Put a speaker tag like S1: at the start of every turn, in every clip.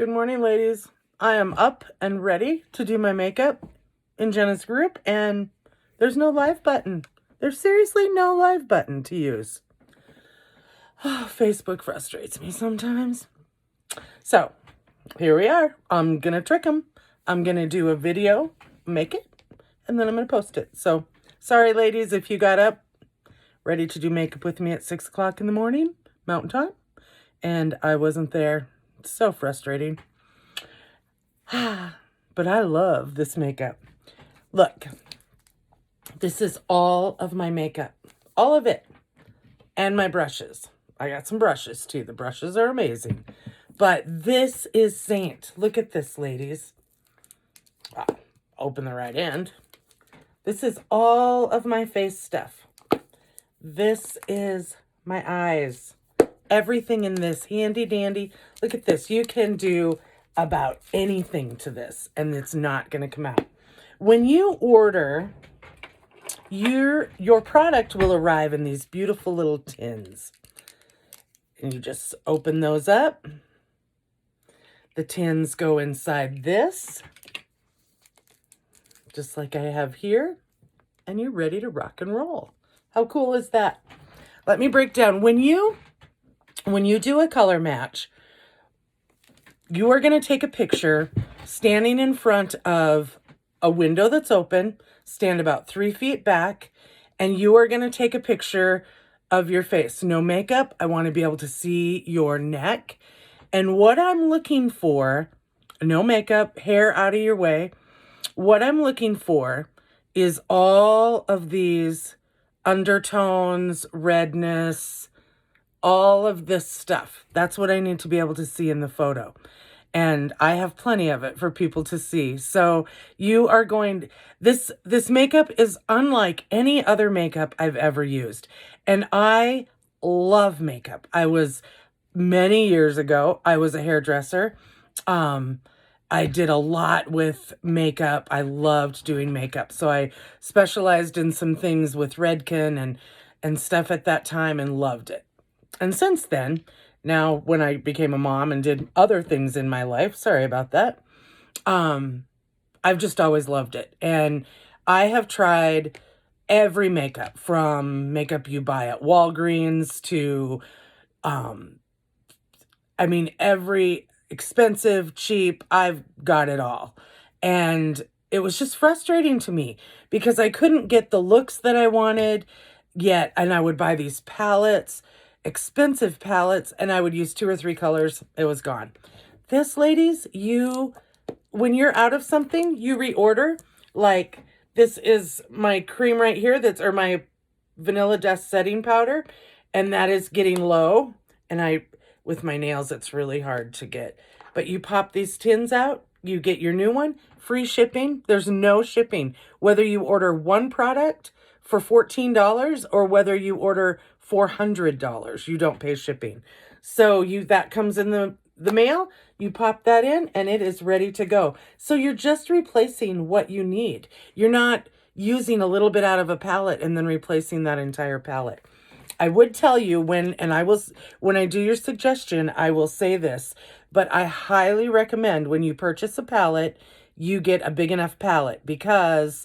S1: Good morning, ladies. I am up and ready to do my makeup in Jenna's group, and there's no live button. There's seriously no live button to use. Oh, Facebook frustrates me sometimes. So, here we are. I'm going to trick them. I'm going to do a video, make it, and then I'm going to post it. So, sorry, ladies, if you got up ready to do makeup with me at 6 o'clock in the morning, Mountain Time, and I wasn't there. It's so frustrating. But I love this makeup. Look, this is all of my makeup. All of it. And my brushes. I got some brushes too. The brushes are amazing. But this is Saint. Look at this, ladies. Open the right end. This is all of my face stuff. This is my eyes. Everything in this, handy dandy. Look at this. You can do about anything to this, and it's not going to come out. When you order, your product will arrive in these beautiful little tins. And you just open those up. The tins go inside this, just like I have here, and you're ready to rock and roll. How cool is that? Let me break down. When you do a color match, you are going to take a picture standing in front of a window that's open, stand about 3 feet back, and you are going to take a picture of your face. No makeup. I want to be able to see your neck. And what I'm looking for, no makeup, hair out of your way. What I'm looking for is all of these undertones, redness, all of this stuff. That's what I need to be able to see in the photo. And I have plenty of it for people to see. So you are going, this makeup is unlike any other makeup I've ever used. And I love makeup. Many years ago, I was a hairdresser. I did a lot with makeup. I loved doing makeup. So I specialized in some things with Redken and stuff at that time and loved it. And since then, now when I became a mom and did other things in my life, sorry about that, I've just always loved it. And I have tried every makeup, from makeup you buy at Walgreens to, every expensive, cheap, I've got it all. And it was just frustrating to me because I couldn't get the looks that I wanted yet. And I would buy these palettes, expensive palettes, and I would use 2 or 3 colors. It was gone. This, ladies, when you're out of something, you reorder. Like, this is my cream right here, or my Vanilla Dust setting powder, and that is getting low. And with my nails, it's really hard to get. But you pop these tins out, you get your new one, free shipping. There's no shipping. Whether you order one product for $14 or whether you order $400, you don't pay shipping. So that comes in the mail, you pop that in, and it is ready to go. So you're just replacing what you need. You're not using a little bit out of a palette and then replacing that entire palette. I would tell you when I do your suggestion, I will say this, but I highly recommend when you purchase a palette, you get a big enough palette because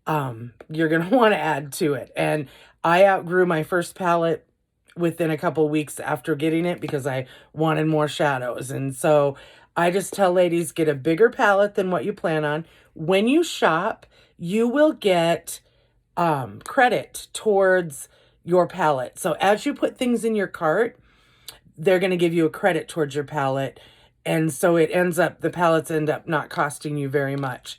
S1: you're going to want to add to it. And I outgrew my first palette within a couple weeks after getting it because I wanted more shadows. And so I just tell ladies, get a bigger palette than what you plan on. When you shop, you will get credit towards your palette. So as you put things in your cart, they're going to give you a credit towards your palette. And so the palettes end up not costing you very much.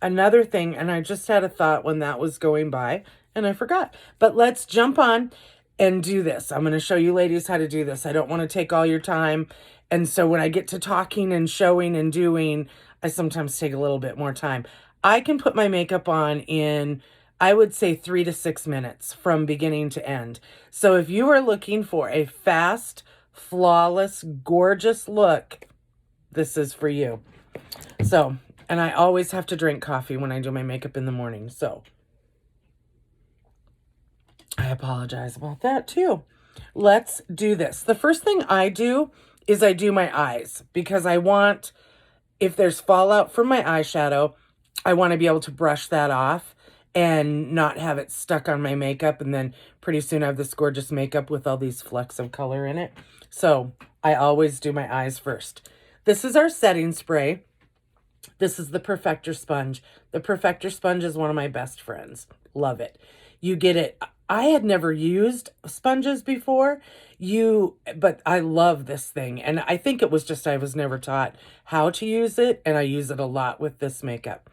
S1: Another thing, and I just had a thought when that was going by, and I forgot. But let's jump on and do this. I'm going to show you ladies how to do this. I don't want to take all your time. And so when I get to talking and showing and doing, I sometimes take a little bit more time. I can put my makeup on in, I would say, 3 to 6 minutes from beginning to end. So if you are looking for a fast, flawless, gorgeous look, this is for you. So, and I always have to drink coffee when I do my makeup in the morning. So I apologize about that too. Let's do this. The first thing I do is I do my eyes, because I want, if there's fallout from my eyeshadow, I want to be able to brush that off and not have it stuck on my makeup. And then pretty soon I have this gorgeous makeup with all these flecks of color in it. So I always do my eyes first. This is our setting spray. This is the Perfector sponge. The Perfector sponge is one of my best friends. Love it. You get it. I had never used sponges before, but I love this thing. And I think it was just I was never taught how to use it, and I use it a lot with this makeup.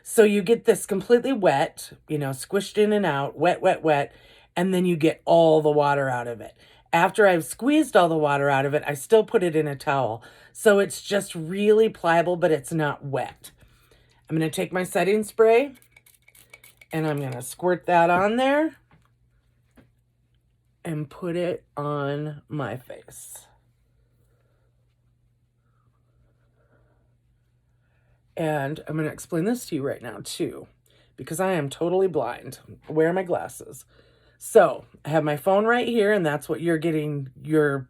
S1: So you get this completely wet, squished in and out, wet, wet, wet, and then you get all the water out of it. After I've squeezed all the water out of it, I still put it in a towel. So it's just really pliable, but it's not wet. I'm going to take my setting spray, and I'm going to squirt that on there and put it on my face. And I'm going to explain this to you right now, too, because I am totally blind. Where are my glasses? So I have my phone right here, and that's what you're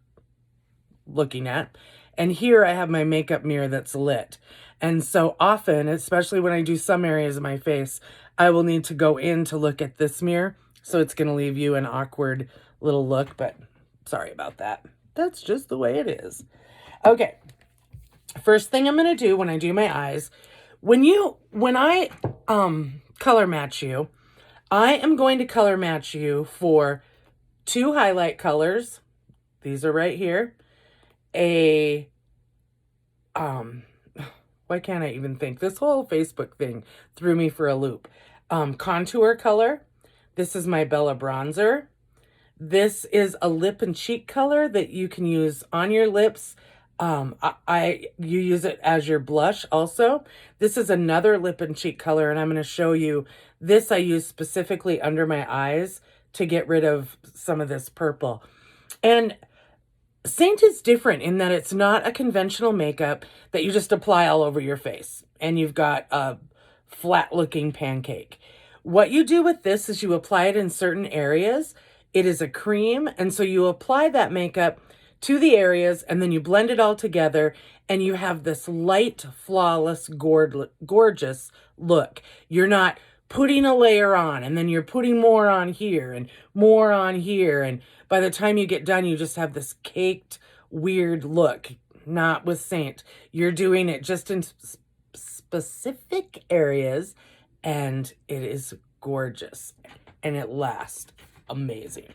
S1: looking at. And here I have my makeup mirror that's lit. And so often, especially when I do some areas of my face, I will need to go in to look at this mirror. So it's going to leave you an awkward little look, but sorry about that. That's just the way it is. Okay. First thing I'm going to do when I do my eyes, when I color match you, I am going to color match you for 2 highlight colors. These are right here. Why can't I even think? This whole Facebook thing threw me for a loop. Contour color. This is my Bella bronzer. This is a lip and cheek color that you can use on your lips. You use it as your blush also. This is another lip and cheek color, and I'm going to show you. This I use specifically under my eyes to get rid of some of this purple. And Saint is different in that it's not a conventional makeup that you just apply all over your face and you've got a flat looking pancake. What you do with this is you apply it in certain areas. It is a cream, and so you apply that makeup to the areas, and then you blend it all together, and you have this light, flawless, gorgeous look. You're not putting a layer on, and then you're putting more on here, and more on here, and by the time you get done, you just have this caked, weird look. Not with Saint. You're doing it just in specific areas, and it is gorgeous, and it lasts amazing.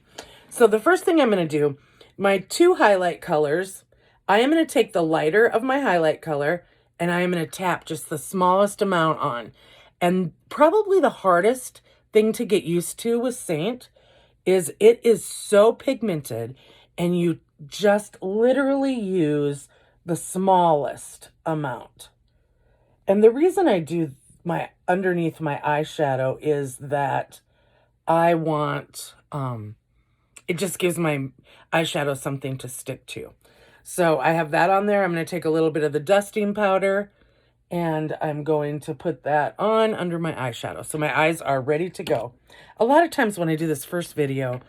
S1: So the first thing I'm going to do, my 2 highlight colors, I am going to take the lighter of my highlight color, and I am going to tap just the smallest amount on. And probably the hardest thing to get used to with Saint is it is so pigmented, and you just literally use the smallest amount. And the reason I do my underneath my eyeshadow is that I want, it just gives my eyeshadow something to stick to. So I have that on there. I'm going to take a little bit of the dusting powder, and I'm going to put that on under my eyeshadow. So my eyes are ready to go. A lot of times when I do this first video,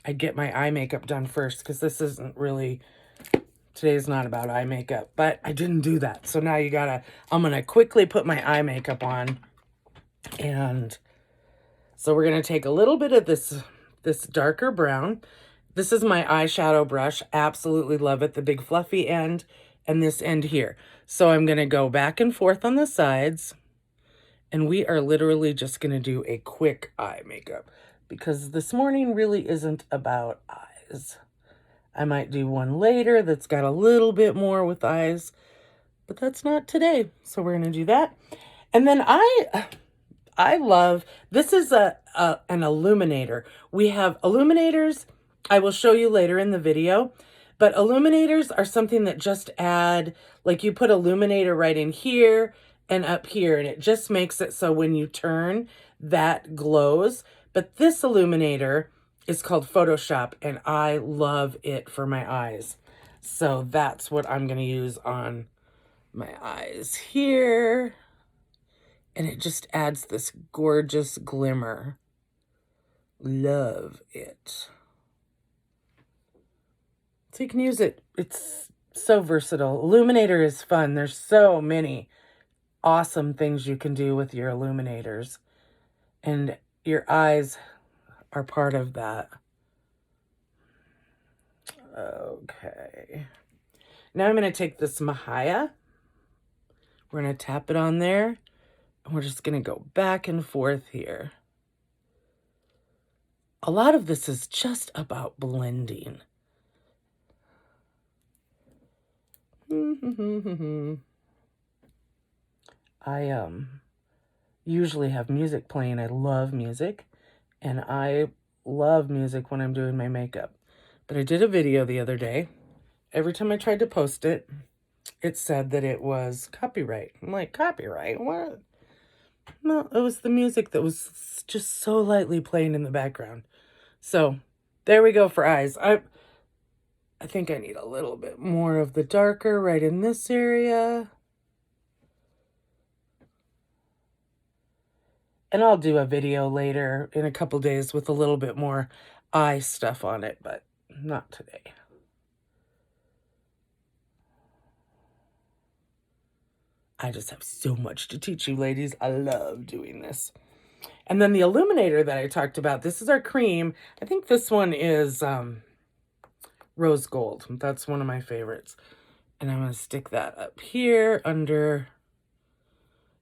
S1: I get my eye makeup done first, because this isn't really, today's not about eye makeup, but I didn't do that. So now I'm going to quickly put my eye makeup on. And so we're going to take a little bit of this darker brown. This is my eyeshadow brush. Absolutely love it. The big fluffy end and this end here. So I'm going to go back and forth on the sides. And we are literally just going to do a quick eye makeup, because this morning really isn't about eyes. I might do one later that's got a little bit more with eyes, but that's not today. So we're going to do that. And then I love, this is an illuminator. We have illuminators, I will show you later in the video, but illuminators are something that just add, like you put illuminator right in here and up here, and it just makes it so when you turn, that glows. But this illuminator is called Photoshop, and I love it for my eyes. So that's what I'm going to use on my eyes here. And it just adds this gorgeous glimmer. Love it. So you can use it. so versatile. Illuminator is fun. There's so many awesome things you can do with your illuminators. And your eyes are part of that. Okay. Now I'm going to take this Mahaya. We're going to tap it on there. And we're just going to go back and forth here. A lot of this is just about blending. I usually have music playing. I love music, and I love music when I'm doing my makeup. But I did a video the other day. Every time I tried to post it, it said that it was copyright. I'm like, copyright? What? No, it was the music that was just so lightly playing in the background. So there we go for eyes. I think I need a little bit more of the darker right in this area. And I'll do a video later in a couple days with a little bit more eye stuff on it, but not today. I just have so much to teach you, ladies. I love doing this. And then the illuminator that I talked about, this is our cream. I think this one is rose gold. That's one of my favorites. And I'm going to stick that up here under,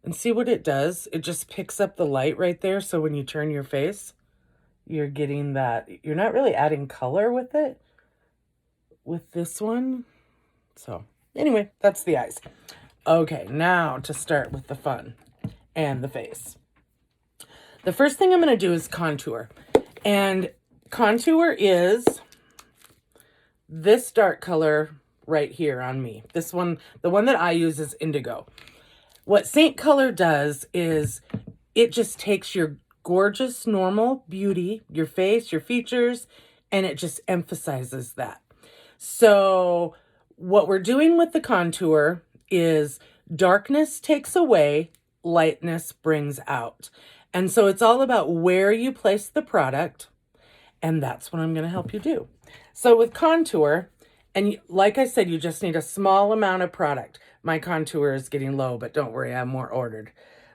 S1: and see what it does. It just picks up the light right there. So when you turn your face, you're getting that. You're not really adding color with it, with this one. So anyway, that's the eyes. Okay, now to start with the fun and the face. The first thing I'm going to do is contour. And contour is this dark color right here on me. This one, the one that I use is indigo. What Saint Color does is it just takes your gorgeous, normal beauty, your face, your features, and it just emphasizes that. So what we're doing with the contour is darkness takes away, lightness brings out. And so it's all about where you place the product, and that's what I'm going to help you do. So with contour, and like I said, you just need a small amount of product. My contour is getting low, but don't worry, I have more ordered.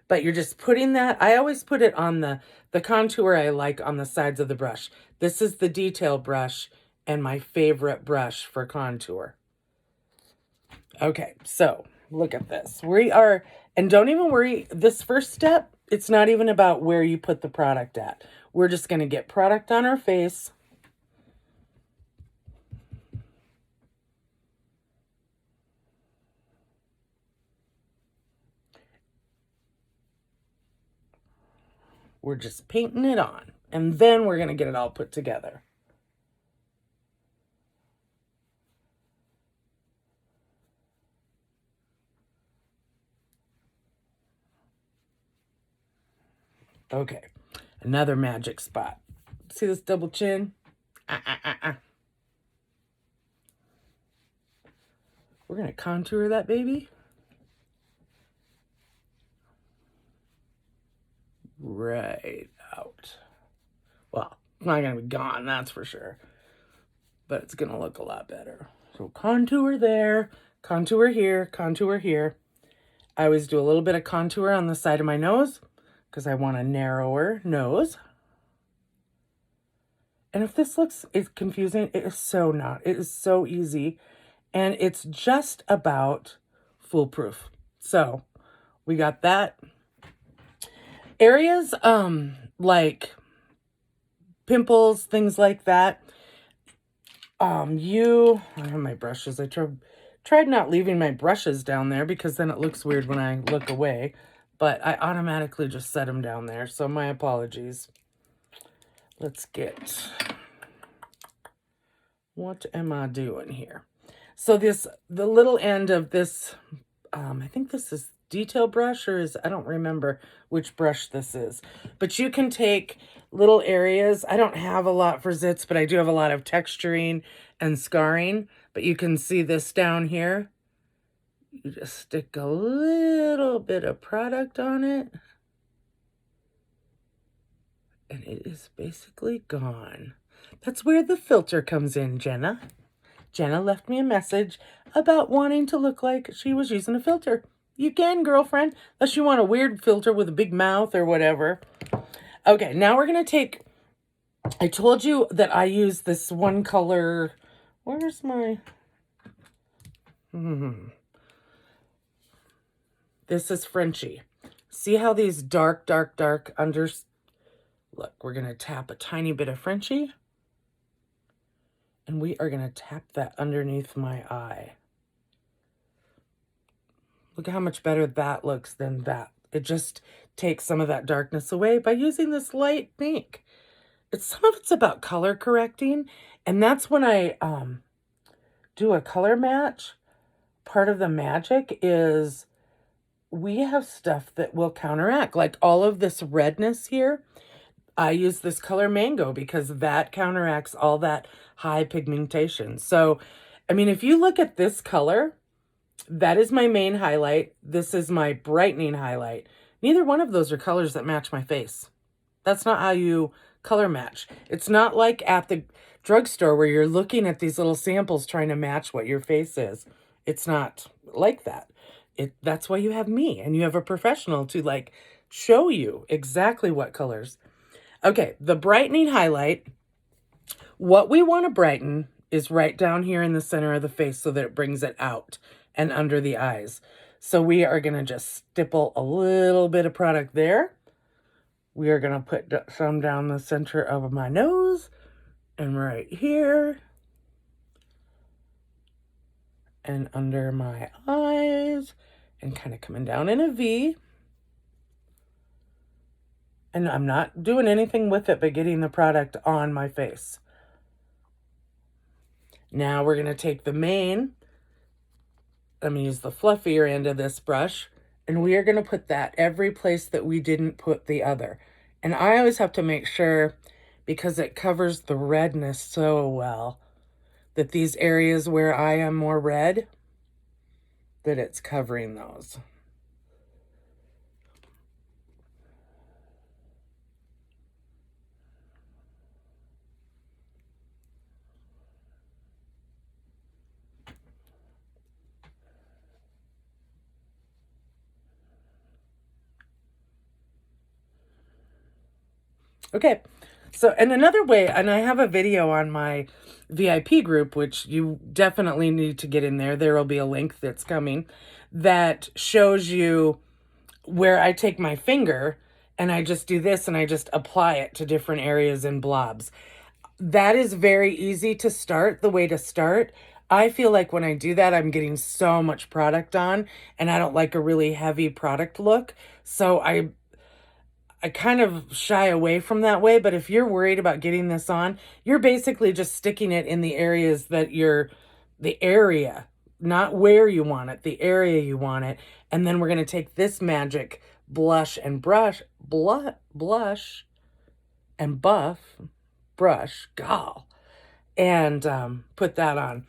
S1: But you're just putting that, I always put it on the contour I like on the sides of the brush. This is the detail brush and my favorite brush for contour. Okay, so look at this. We are, and don't even worry, this first step, it's not even about where you put the product at. We're just going to get product on our face. We're just painting it on, and then we're going to get it all put together. Okay, another magic spot. See this double chin? We're going to contour that baby. Right out. Well, it's not going to be gone, that's for sure. But it's going to look a lot better. So contour there, contour here, contour here. I always do a little bit of contour on the side of my nose because I want a narrower nose. And if this looks confusing, it is so not. It is so easy. And it's just about foolproof. So we got that. Areas like pimples, things like that. I have my brushes. I tried not leaving my brushes down there because then it looks weird when I look away. But I automatically just set them down there. So my apologies. Let's get, what am I doing here? So the little end of this, I think this is detail brush, or I don't remember which brush this is. But you can take little areas. I don't have a lot for zits, but I do have a lot of texturing and scarring. But you can see this down here. You just stick a little bit of product on it. And it is basically gone. That's where the filter comes in, Jenna. Jenna left me a message. about wanting to look like she was using a filter. You can, girlfriend, unless you want a weird filter with a big mouth or whatever. Okay, now we're going to take, I told you that I use this one color. Where's my, This is Frenchie. See how these dark unders, look, we're going to tap a tiny bit of Frenchie. And we are going to tap that underneath my eye. Look at how much better that looks than that. It just takes some of that darkness away by using this light pink. Some of it's about color correcting, and that's when I do a color match. Part of the magic is we have stuff that will counteract, like all of this redness here. I use this color mango because that counteracts all that high pigmentation. So, I mean, if you look at this color, that is my main highlight. This is my brightening highlight. Neither one of those are colors that match my face. That's not how you color match. It's not like at the drugstore where you're looking at these little samples trying to match what your face is. It's not like that. That's why you have me and you have a professional to like show you exactly what colors. Okay, the brightening highlight. What we want to brighten is right down here in the center of the face so that it brings it out and under the eyes. So we are going to just stipple a little bit of product there. We are going to put some down the center of my nose and right here and under my eyes and kind of coming down in a V. And I'm not doing anything with it but getting the product on my face. Now we're going to take the mane. I'm going to use the fluffier end of this brush, and we are going to put that every place that we didn't put the other. And I always have to make sure, because it covers the redness so well, that these areas where I am more red, that it's covering those. Okay, so, and another way, and I have a video on my VIP group, which you definitely need to get in there. There will be a link that's coming that shows you where I take my finger and I just do this and I just apply it to different areas in blobs. That is very easy to start, the way to start. I feel like when I do that, I'm getting so much product on and I don't like a really heavy product look. So I kind of shy away from that way, but if you're worried about getting this on, you're basically just sticking it in the areas that the area, not where you want it, the area you want it. And then we're going to take this magic blush and blush and buff brush, and put that on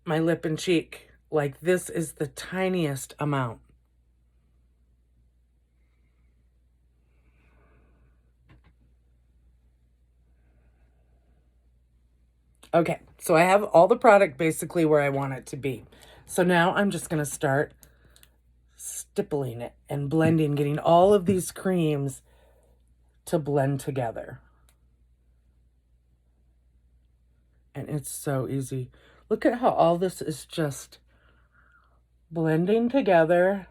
S1: my lip and cheek. Like, this is the tiniest amount. Okay, so I have all the product basically where I want it to be. So now I'm just going to start stippling it and blending, getting all of these creams to blend together. And it's so easy. Look at how all this is just blending together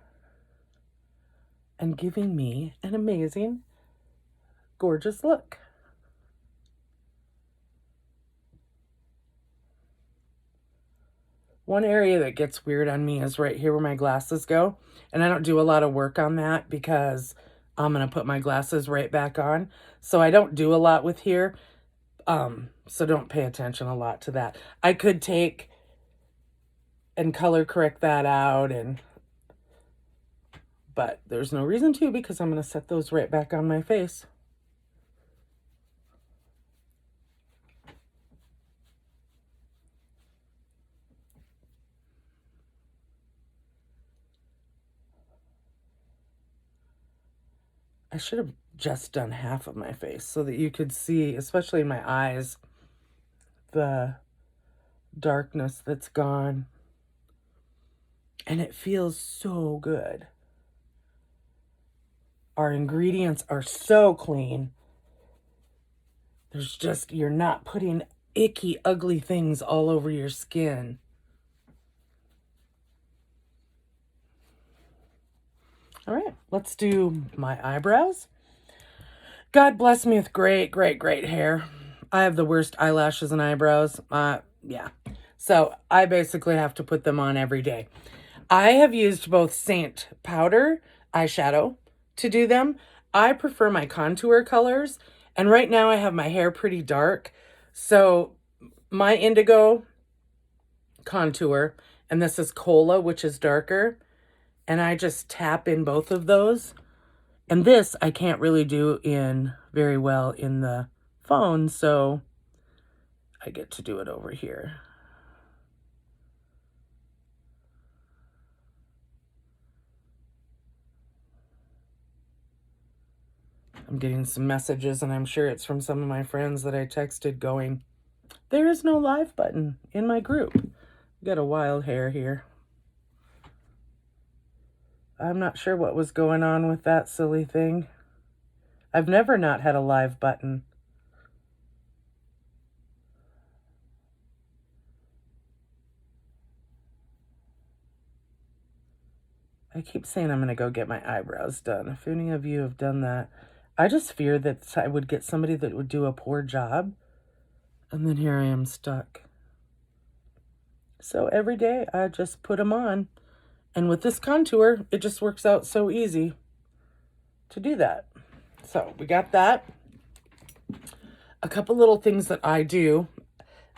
S1: and giving me an amazing, gorgeous look. One area that gets weird on me is right here where my glasses go. And I don't do a lot of work on that because I'm going to put my glasses right back on. So I don't do a lot with here. So don't pay attention a lot to that. I could take and color correct that out, but there's no reason to because I'm going to set those right back on my face. I should have just done half of my face so that you could see, especially in my eyes, the darkness that's gone. And it feels so good. Our ingredients are so clean. There's just, you're not putting icky, ugly things all over your skin. All right, let's do my eyebrows. God bless me with great, great, great hair. I have the worst eyelashes and eyebrows. Yeah. So I basically have to put them on every day. I have used both Saint powder eyeshadow to do them. I prefer my contour colors. And right now I have my hair pretty dark. So my indigo contour, and this is Cola, which is darker. And I just tap in both of those. And this I can't really do in very well in the phone, so I get to do it over here. I'm getting some messages, and I'm sure it's from some of my friends that I texted going, there is no live button in my group. Got a wild hair here. I'm not sure what was going on with that silly thing. I've never not had a live button. I keep saying I'm going to go get my eyebrows done. If any of you have done that, I just fear that I would get somebody that would do a poor job. And then here I am stuck. So every day I just put them on. And with this contour, it just works out so easy to do that. So we got that. A couple little things that I do.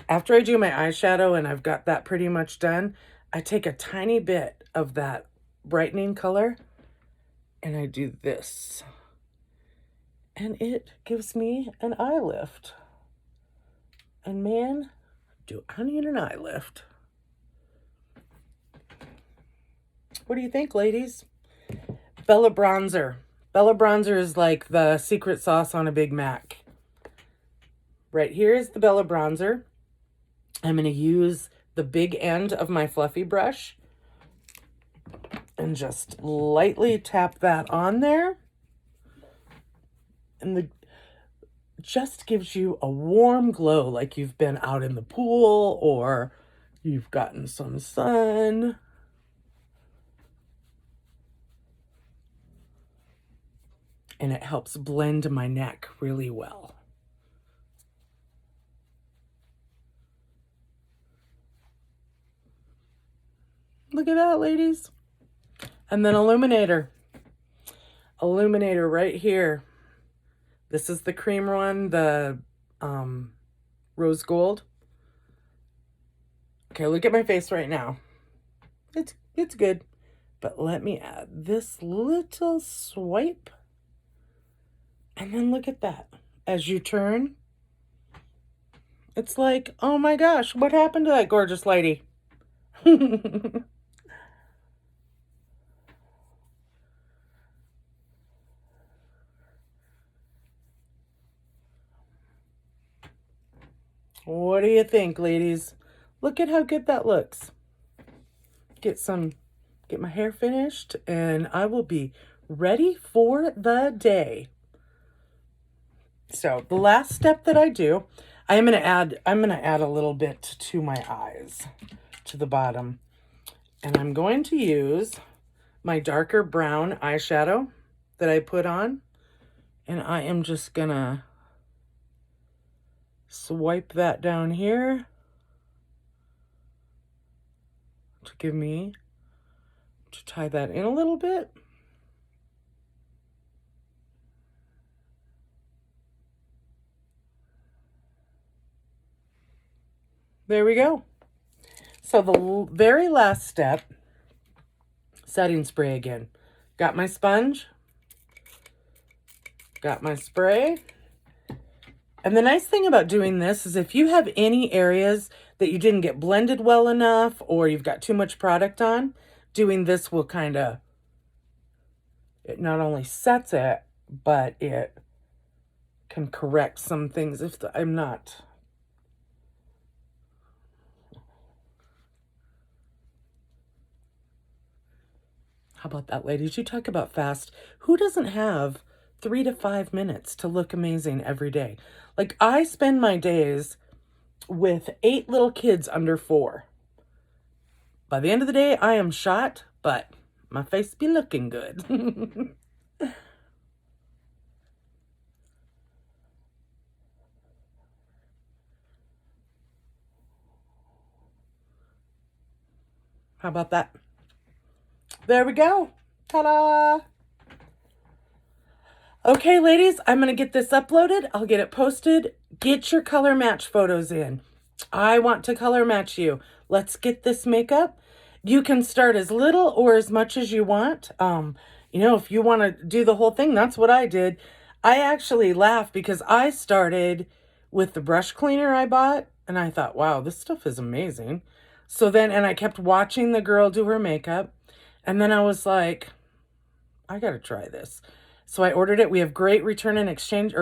S1: After I do my eyeshadow and I've got that pretty much done, I take a tiny bit of that brightening color and I do this. And it gives me an eye lift. And man, do I need an eye lift. What do you think, ladies? Bella Bronzer. Bella Bronzer is like the secret sauce on a Big Mac. Right here is the Bella Bronzer. I'm going to use the big end of my fluffy brush and just lightly tap that on there. And the just gives you a warm glow, like you've been out in the pool or you've gotten some sun. And it helps blend my neck really well. Look at that, ladies. And then Illuminator. Illuminator right here. This is the cream one, the rose gold. Okay, look at my face right now. It's good. But let me add this little swipe. And then look at that. As you turn, it's like, oh my gosh, what happened to that gorgeous lady? What do you think, ladies? Look at how good that looks. Get my hair finished, and I will be ready for the day. So the last step that I do, I'm gonna add a little bit to my eyes, to the bottom. And I'm going to use my darker brown eyeshadow that I put on. And I am just gonna swipe that down here to tie that in a little bit. There we go. So the very last step, setting spray again. Got my sponge, got my spray. And the nice thing about doing this is if you have any areas that you didn't get blended well enough or you've got too much product on, doing this will kind of, it not only sets it, but it can correct some things if I'm not. How about that, ladies? You talk about fast. Who doesn't have 3 to 5 minutes to look amazing every day? Like, I spend my days with 8 little kids under 4. By the end of the day, I am shot, but my face be looking good. How about that? There we go. Ta-da! Okay, ladies, I'm going to get this uploaded. I'll get it posted. Get your color match photos in. I want to color match you. Let's get this makeup. You can start as little or as much as you want. If you want to do the whole thing, that's what I did. I actually laugh because I started with the brush cleaner I bought, and I thought, wow, this stuff is amazing. And I kept watching the girl do her makeup, and then I was like, I got to try this. So I ordered it. We have great return and exchange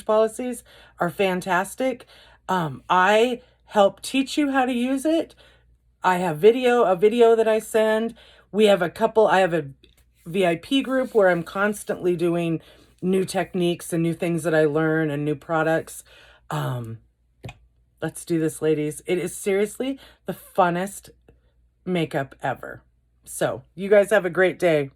S1: policies are fantastic. I help teach you how to use it. I have a video that I send. I have a VIP group where I'm constantly doing new techniques and new things that I learn and new products. Let's do this, ladies. It is seriously the funnest makeup ever. So you guys have a great day.